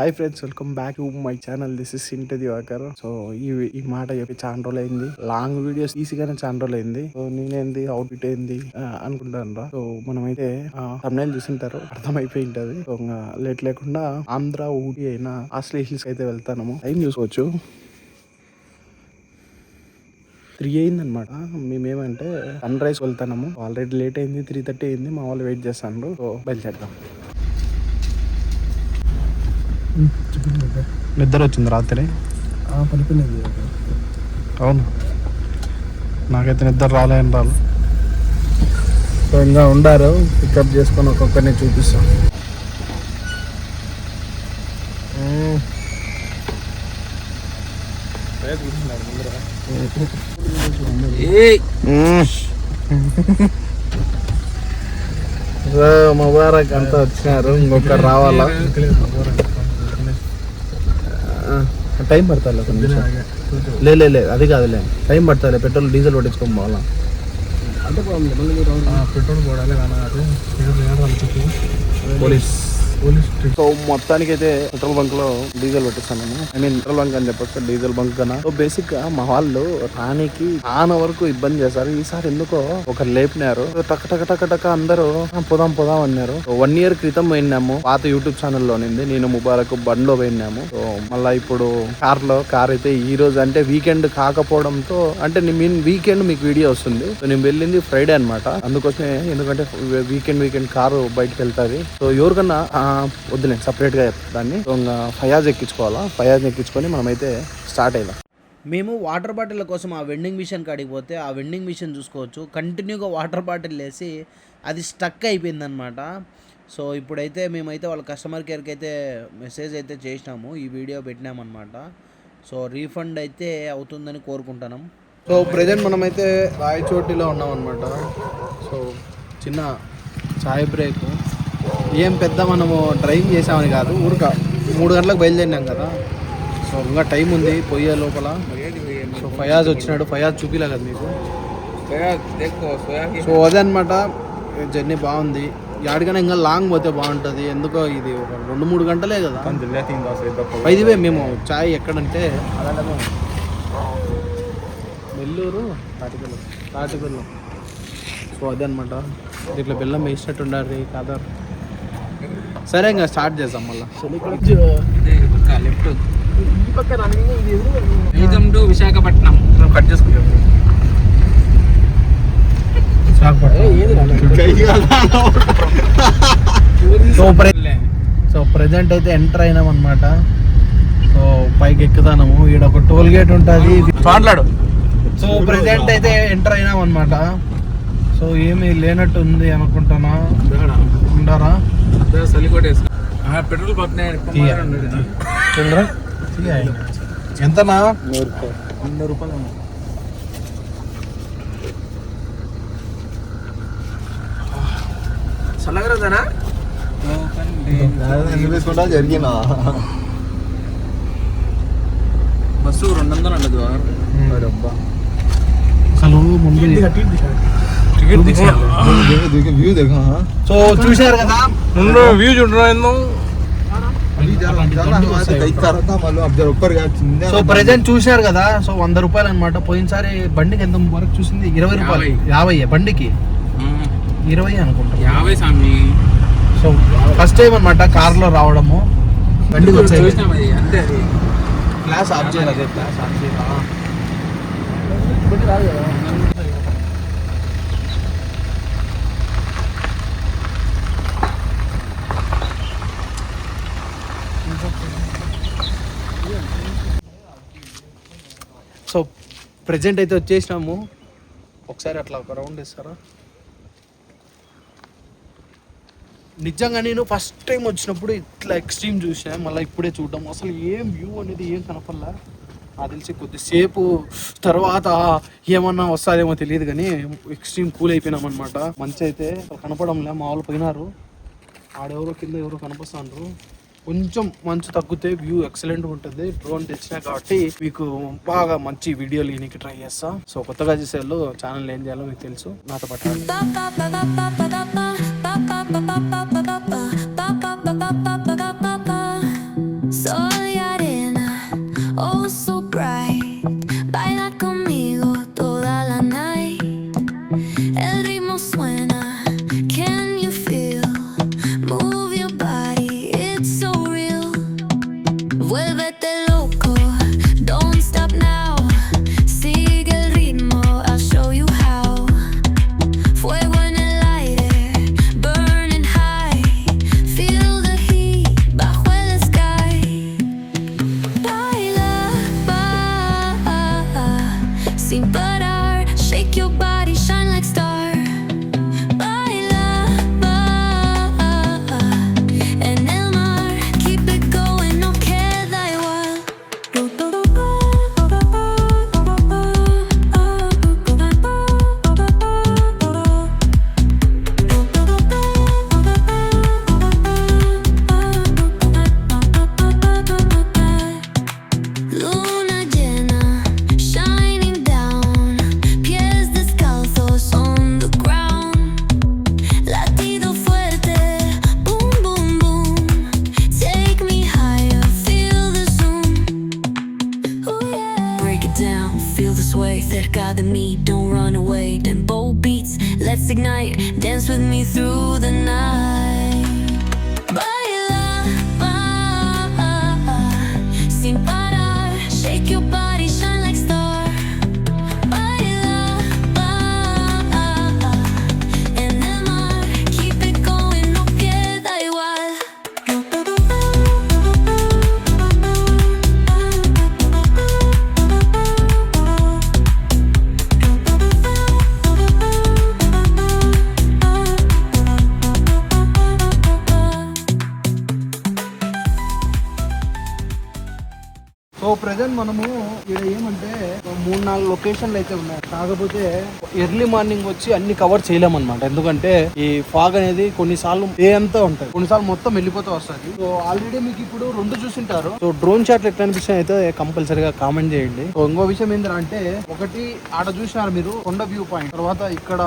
Hi friends, welcome back to my channel. This is Sinta Divakar. So ఈ మాట చెప్పి చాలా రోజులు అయింది. లాంగ్ వీడియోస్ ఈజీగానే చాలా రోజులు అయింది. సో నేనేంది అవుట్ఫిట్ ఏంది అనుకుంటాను రా. సో మనమైతే thumbnail చూసింటారు, అర్థమైపోయి ఉంటది. సో లేట్ లేకుండా ఆంధ్ర ఊటీ అయినా ఆస్ట్రేలియా హిల్స్ అయితే వెళ్తాము. టైం చూసుకోవచ్చు, 3 అయిందనమాట. మేమేమంటే సన్ రైజ్ వెళ్తాము. ఆల్రెడీ లేట్ అయింది, 3:30 అయింది. మా వాళ్ళు వెయిట్ చేస్తాను. సో బయలుదేరుతాం. నిద్ర వచ్చింది రాత్రి, పడుకునేది. అవును, నాకైతే నిద్ర రాలేని రాలు. సో ఇంకా ఉండారు, పికప్ చేసుకొని ఒక్కొక్కరిని చూపిస్తాం. ముబారక్ అంతా వచ్చినారు, ఇంకొకరు రావాలా. టైం పడుతుంది, లేదు అది కాదులే, టైం పడుతుంది. పెట్రోల్ డీజిల్ పట్టించుకొని పోవాలా అంటే పెట్రోల్ పోవాలి. పోలీస్ సో మొత్తానికి అయితే పెట్రోల్ బంక్ లో డీజిల్ పెట్టిస్తాను. ఐ మీన్ పెట్రోల్ బంక్ అని చెప్పొచ్చు, డీజిల్ బంక్ కన్నా. సో బేసిక్ గా మా వాళ్ళు రానికి చాలా వరకు ఇబ్బంది చేశారు. ఈసారి ఎందుకో ఒకరు లేపినారు. టక్ టక్ టక్ టక్ అందరూ పోదాం అన్నారు. 1 year క్రితం పోయినాము, పాత యూట్యూబ్ ఛానల్ లో నింది. నేను ముబారక్ బండ్లో పోయినాము. సో మళ్ళీ ఇప్పుడు కార్ అయితే ఈ రోజు అంటే వీకెండ్ కాకపోవడంతో, అంటే మీన్ వీకెండ్ మీకు వీడియో వస్తుంది. సో నేను వెళ్ళింది ఫ్రైడే అనమాట. అందుకోసమే, ఎందుకంటే వీకెండ్ కారు బయటకు వెళ్తాది. సో ఎవరికన్నా వద్దులే, సపరేట్ గా దాన్ని ఫయాజ్ ఎక్కించుకోవాలా. ఫయాజ్ ఎక్కించుకొని మనమైతే స్టార్ట్ అయ్యాం. మేము వాటర్ బాటిల్ కోసం ఆ వెండింగ్ మిషన్ కాడికి పోతే, ఆ వెండింగ్ మిషన్ చూసుకోవచ్చు, కంటిన్యూగా వాటర్ బాటిల్ వేసి అది స్టక్ అయిపోయిందనమాట. సో ఇప్పుడైతే మేమైతే వాళ్ళ కస్టమర్ కేర్కి అయితే మెసేజ్ అయితే చేసినాము, ఈ వీడియో పెట్టినామన్నమాట. సో రీఫండ్ అయితే అవుతుందని కోరుకుంటున్నాం. సో ప్రజెంట్ మనమైతే రాయచోటిలో ఉన్నాం అనమాట. సో చిన్న చాయ్ బ్రేక్. ఏం పెద్ద మనము డ్రైవ్ చేసామని కాదు, ఊరిక 3 గంటలకు బయలుదేరినాం కదా. సో ఇంకా టైం ఉంది పోయే లోపల. సో ఫయాజ్ వచ్చినాడు, ఫయాజ్ చూపిలే కదా మీకు. సో అదే అనమాట, జర్నీ బాగుంది. ఎక్కడికైనా ఇంకా లాంగ్ పోతే బాగుంటుంది. ఎందుకో ఇది ఒక 2-3 గంటలే కదా. ఇదివే మేము చాయ్ ఎక్కడంటే నెల్లూరు తాటిపల్లి. సో అదే అనమాట, ఇట్లా బెల్లం వేసినట్టు ఉండాలి కాదా. సరే ఇంకా స్టార్ట్ చేద్దాం మళ్ళీ. విశాఖపట్నం కట్ చేసుకుంటాం. సో ప్రెజెంట్ అయితే ఎంటర్ అయినాం అనమాట. సో పైకి ఎక్కుతాము. ఈడ ఒక టోల్ గేట్ ఉంటుంది, మాట్లాడు. సో ప్రెజెంట్ అయితే ఎంటర్ అయినాం అనమాట. సో ఏమీ లేనట్టు ఉంది అనుకుంటున్నా. ఉండరా పెట్రోల్ ఎంతనా? 100 రూపాయలు. చల్లగరదానా జరిగిన బస్సు 200 ఉండదు. అసలు ముందు సో చూశారు కదా, వ్యూ చూడరా. సో ప్రెజెంట్ చూశారు కదా. సో 100 రూపాయలు అనమాట. పోయినసారి బండికి ఎంత వరకు చూసింది? 20 రూపాయలు. 50 బండికి 20 అనుకుంటా. 50 సామి. సో ఫస్ట్ టైం అనమాట కార్ లో రావడము. బండికి వచ్చాయి అంతే. క్లాస్ ఆఫ్ చేయాలి, అదే క్లాస్ ఆఫ్ చేయాలి. సో ప్రెజెంట్ అయితే వచ్చేసినాము. ఒకసారి అట్లా ఒక రౌండ్ ఇస్తారా? నిజంగా నేను ఫస్ట్ టైం వచ్చినప్పుడు ఇట్లా ఎక్స్ట్రీమ్ చూసినా, మళ్ళీ ఇప్పుడే చూడడం. అసలు ఏం వ్యూ అనేది ఏం కనపడలా. నాకు తెలిసి కొద్దిసేపు తర్వాత ఏమన్నా వస్తుందేమో తెలియదు, కానీ ఎక్స్ట్రీమ్ కూల్ అయిపోయినాం అనమాట. మంచి అయితే కనపడంలే. మా వాళ్ళు పోయినారు, ఆడెవరో కింద ఎవరో కనిపిస్తున్నారు. కొంచెం మంచు తగ్గితే వ్యూ ఎక్సలెంట్ ఉంటుంది. డ్రోన్ తెచ్చినా కాబట్టి మీకు బాగా మంచి వీడియోలు ఈయనకి ట్రై చేస్తా. సో కొత్తగా చేసే వాళ్ళు ఛానల్ ఏం చేయాలో మీకు తెలుసు, నాతో పాటు. ignite. Dance with me through the night. Baila, sin parar. Shake your body, shine like star. Baila, en el mar. Keep it going, no queda igual. So present మనము ఇక్కడ ఏమంటే 3-4 లొకేషన్లు అయితే ఉన్నాయి. కాకపోతే ఎర్లీ మార్నింగ్ వచ్చి అన్ని కవర్ చేయలేమన్నమాట. ఎందుకంటే ఈ ఫాగ్ అనేది కొన్నిసార్లు డే అంతా ఉంటుంది, కొన్నిసార్లు మొత్తం వెళ్ళిపోతూ వస్తుంది. సో ఆల్రెడీ మీకు ఇప్పుడు 2 చూసింటారు. సో డ్రోన్ షాట్లు ఎట్లా అనిపిస్తాయి అయితే కంపల్సరీగా కామెంట్ చేయండి. సో ఇంకో విషయం ఏంటంటే, ఒకటి ఆడ చూసినారు మీరు కొండ వ్యూ పాయింట్, తర్వాత ఇక్కడ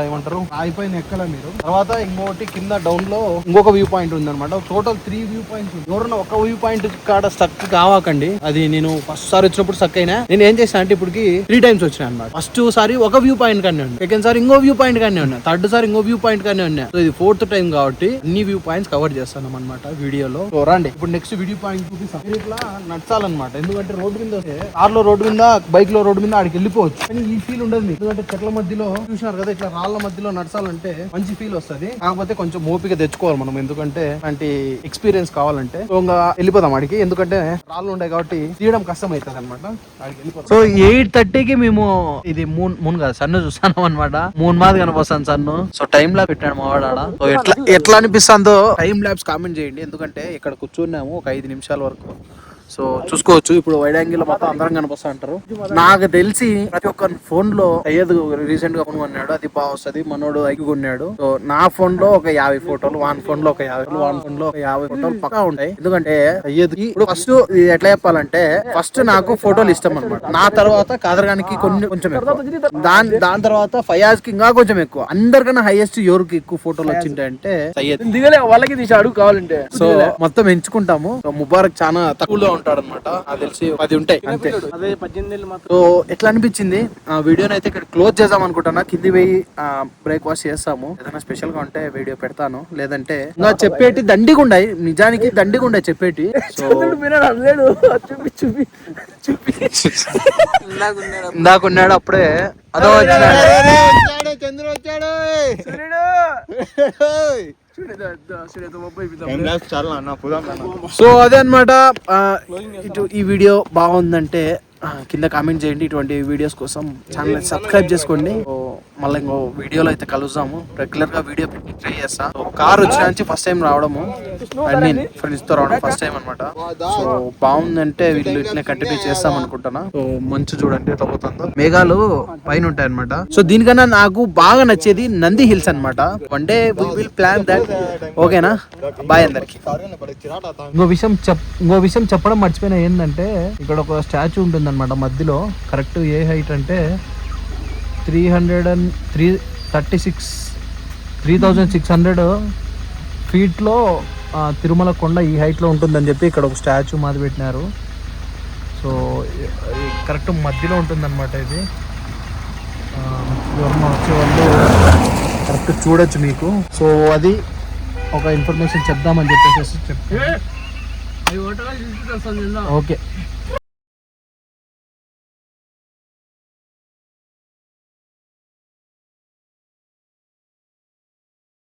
ఏమంటారు ఆగిపోయిన ఎక్కల మీరు, తర్వాత ఇంకొకటి కింద డౌన్ లో ఇంకొక వ్యూ పాయింట్ ఉంది అనమాట. టోటల్ 3 వ్యూ పాయింట్స్ ఉంది. ఎవరన్నా ఒక వ్యూ పాయింట్ కాడ స్టక్ కావాకండి. అది నేను ఫస్ట్ సారి వచ్చినప్పుడు స్టక్ అయినా. నేను ఏం చేశాను అంటే ఇప్పటికి 3 times వచ్చినా అనమాట. ఫస్ట్ సారి ఒక వ్యూ పాయింట్ కానీ ఉన్నా, సెకండ్ సారి ఇంకో వ్యూ పాయింట్ కానీ ఉన్నా, థర్డ్ సారి ఇంకో వ్యూ పాయింట్ కానీ ఉన్నా. సో ఇది 4th time కాబట్టి అన్ని వ్యూ పాయింట్స్ కవర్ చేస్తాను అనమాట వీడియోలో. సో రండి ఇప్పుడు నెక్స్ట్ వ్యూ పాయింట్ చూపిస్తాం. మీరు ఇట్లా నచ్చాలన్నమాట. ఎందుకంటే రోడ్డు మీద వస్తే కార్ లో రోడ్డు మీద, బైక్ లో రోడ్డు మీద ఆడికి వెళ్ళిపోవచ్చు, కానీ ఈ ఫీల్ ఉండదు మీకు. ఎందుకంటే చెట్ల మధ్యలో చూసినారు కదా, ఇట్లా రాళ్ల మధ్యలో నడచాలంటే మంచి ఫీల్ వస్తుంది. కాకపోతే కొంచెం ఓపిక తెచ్చుకోవాలి మనం, ఎందుకంటే అలాంటి ఎక్స్పీరియన్స్ కావాలంటే. సో ఇంకా వెళ్ళిపోదాం ఆడికి, ఎందుకంటే రాళ్ళు ఉంటాయి కాబట్టి తీయడం కష్టం అవుతుంది అనమాట. సో 8:30కి మేము ఇది మూన్ కాదు సన్ను చూస్తాను అనమాట. మూన్ మాది కనిపిస్తాను సన్ను. సో టైం ల్యాబ్ పెట్టాడు మా వాడు ఆడ. సో ఎట్లా అనిపిస్తుందో టైం ల్యాబ్స్ కామెంట్ చేయండి. ఎందుకంటే ఇక్కడ కూర్చున్నాము ఒక 5 నిమిషాల వరకు. సో చూసుకోవచ్చు ఇప్పుడు వైడ్ యాంగిల్ మొత్తం అందరం కనిపిస్తా అంటారు. నాకు తెలిసి ప్రతి ఒక్క ఫోన్ లో అయ్యేది రీసెంట్ గా ఫోన్ కొన్నాడు, అది బాగా వస్తుంది. మనోడు ఐకి కొన్నాడు. సో నా ఫోన్ లో ఒక 50 ఫోటోలు, వాన్ ఫోన్ లో ఒక 50, వాన్ ఫోన్ లో ఒక 50 ఫోటోలు పక్కా ఉంటాయి. ఎందుకంటే అయ్యేది ఇప్పుడు ఫస్ట్ ఎట్లా చెప్పాలంటే, ఫస్ట్ నాకు ఫోటోలు ఇష్టం అనమాట. నా తర్వాత కాదర్గానికి కొంచెం ఎక్కువ, దాని తర్వాత ఫయాజ్ కి ఇంకా కొంచెం ఎక్కువ. అందరికన్నా హైయెస్ట్ ఎవరికి ఎక్కువ ఫోటోలు వచ్చింటాయంటే సయ్యద్. వాళ్ళకి తీసాడు కావాలంటే. సో మొత్తం ఎంచుకుంటాము. సో ముబారక్ చాలా తక్కువలో ఉంటాడు అనమాట. నాకు తెలిసి 10 ఉంటాయి అంతే. సో ఎట్లా అనిపించింది ఆ వీడియోని అయితే ఇక్కడ క్లోజ్ చేద్దాం అనుకుంటున్నా. కింది పోయి బ్రేక్ఫాస్ట్ చేస్తాము. ఏదైనా స్పెషల్ గా ఉంటే వీడియో పెడతాను, లేదంటే ఇంకా చెప్పేటి దండిగుండాయి. నిజానికి దండిగుండాయి చెప్పేటి. సో ఇందాకున్నాడు అప్పుడే అదో వచ్చాడు, చంద్రుడు వచ్చాడు. సో అదే అనమాట. ఇటు ఈ వీడియో బాగుందంటే కింద కామెంట్ చేయండి. ఇటువంటి వీడియోస్ కోసం ఛానల్ సబ్స్క్రైబ్ చేసుకోండి. మళ్ళీ ఇంకో వీడియోలో అయితే కలుద్దాము. రెగ్యులర్ గా వీడియో పెట్టి ట్రై చేస్తా. కార్ వచ్చిన నుంచి ఫస్ట్ టైం రావడము, ఐ మీన్ ఫ్రెండ్స్ తో రావడం ఫస్ట్ టైం అనమాట. సో బాగుందంటే వీళ్ళు ఇట్లా కంటిన్యూ చేస్తాం అనుకుంటున్నా. సో మంచు చూడండి ఎట్లా పోతుందో, మేఘాలు పైన ఉంటాయి అనమాట. సో దీనికన్నా నాకు బాగా నచ్చేది నంది హిల్స్ అనమాట. One day will plan that. ఓకేనా, బాయ్ అందరికి. ఇంకో విషయం చెప్పడం మర్చిపోయినా ఏంటంటే, ఇక్కడ ఒక స్టాచ్యూ ఉంటుంది అనమాట మధ్యలో. కరెక్ట్ ఏ హైట్ అంటే 3600 ఫీట్లో తిరుమల కొండ ఈ హైట్లో ఉంటుందని చెప్పి ఇక్కడ ఒక స్టాచ్యూ మాది పెట్టినారు. సో కరెక్ట్ మధ్యలో ఉంటుందన్నమాట ఇది. ఎవరన్నా వచ్చేవాళ్ళు కరెక్ట్ చూడొచ్చు మీకు. సో అది ఒక ఇన్ఫర్మేషన్ చెప్దామని చెప్పేసి చెప్తాను. ఓకే.